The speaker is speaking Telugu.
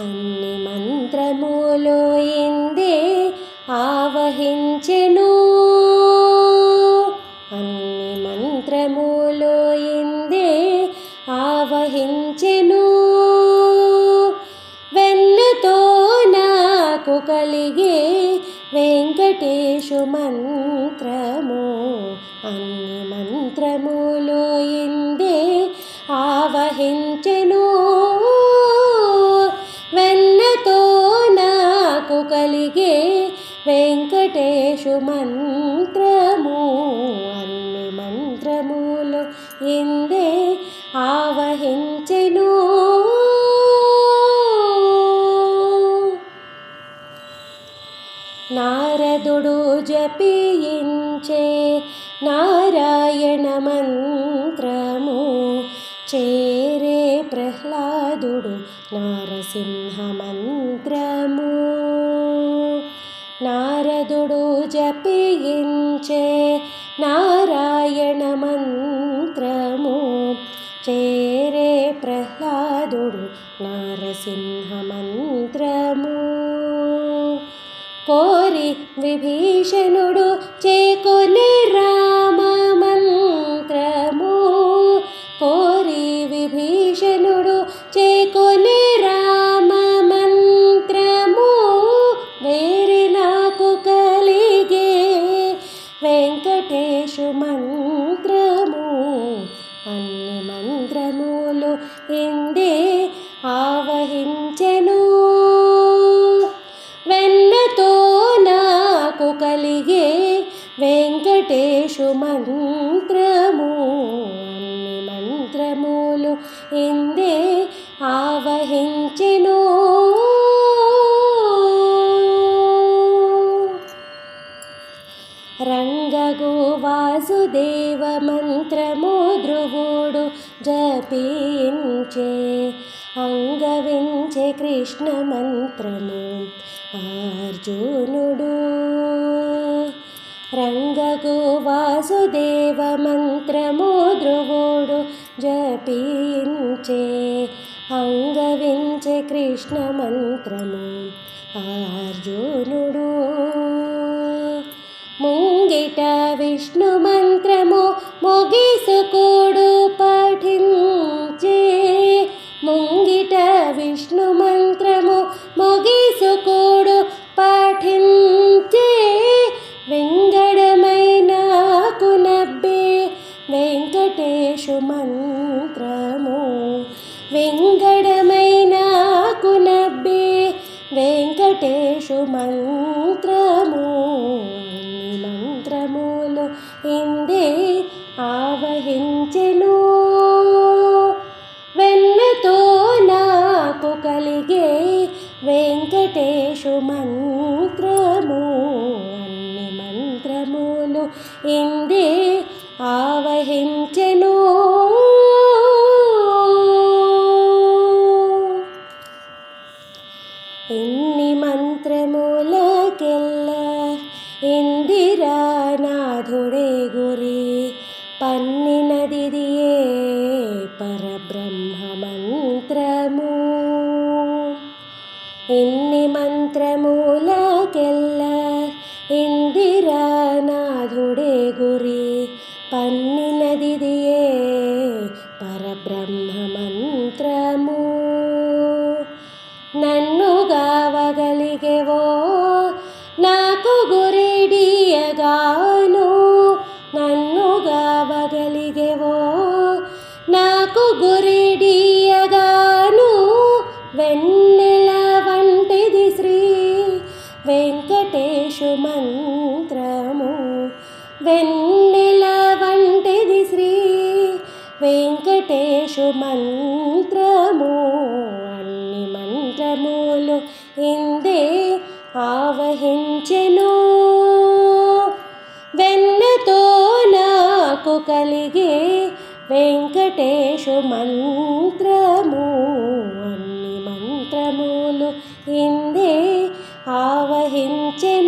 అన్ని మంత్రములు ఇందే ఆవహించెను, అన్ని మంత్రములు ఇందే ఆవహించెను. వెన్నతో నాకు కలిగే వెంకటేశు మంత్రము, అన్ని మంత్రములు ఇందే ఆవహించెను. వెన్నతో నాకు కలిగే వెంకటేశు మంత్రము, అన్ని మంత్రములు ఇందే ఆవహించెను. నారదుడు జపించే నారాయణ మంత్రము, చేరే ప్రహ్లాదుడు నారసింహ మంత్రము. నారదుడు జపించే నారాయణ మంత్రము, చేరే ప్రహ్లాదుడు నారసింహ మంత్రము. కోరి విభీషణుడు చేకొనే రామ మంత్రము, కోరి విభీషణుడు చేకొనే రామ మంత్రము. వేరే నాకు కలిగే వెంకటేశు మంత్రము, అన్ని మంత్రములు ఇందే ఆవహించెను. వెన్నతో నాకు కలిగే వెంకటేశు మంత్రము, అన్ని మంత్రములు ఇందే ఆవహించెను. రంగగు వాసుదేవ మంత్రము ధ్రువుడు జపించే, అంగవించే కృష్ణ మంత్రము అర్జునుడు. రంగగు వాసుదేవ మంత్రము ధ్రువుడు జపించే, అంగవించే కృష్ణ మంత్రము అర్జునుడు. ముంగిట విష్ణు మంత్రము ముగిసుకుడు పఠించే, ముంగిట విష్ణు మంత్రము ముగిసుకుడు పఠించే. వెంగడమైన కునబ్బే వెంకటేశు మంత్రము, వెంగడమైన కునబ్బే వెంకటేశు మంత్రము, అన్ని మంత్రములు ఇందే ఆవహించెను. వెన్నతో నాకు కలిగే వెంకటేశు మంత్రము, అన్ని మంత్రములు ఇందే ఆవహించెను. ఇన్ని మంత్రములకెల్లా ఇందిరానాథుడే గురి, పన్నినదిదియే పరబ్రహ్మ మంత్రము. ఇన్ని మంత్రములకెల్లా ఇందిరానాథుడే గురి, పన్నినదిదియే పరబ్రహ్మ మంత్రము. నన్ను గావగలిగేవో నాకు గురిడియగాను, నన్ను గావగలిగేవో నాకు గురిడియగాను. వెన్నెల వంటిది శ్రీ వెంకటేశు మంత్రము, వెన్నెల వంటిది శ్రీ వెంకటేశు మంత్రము, అన్ని మంత్రములు ఇందే ఆవహించెను. వెన్నతో నాకు కలిగే వెంకటేశు మంత్రము, అన్ని మంత్రములు ఇందే ఆవహించెను.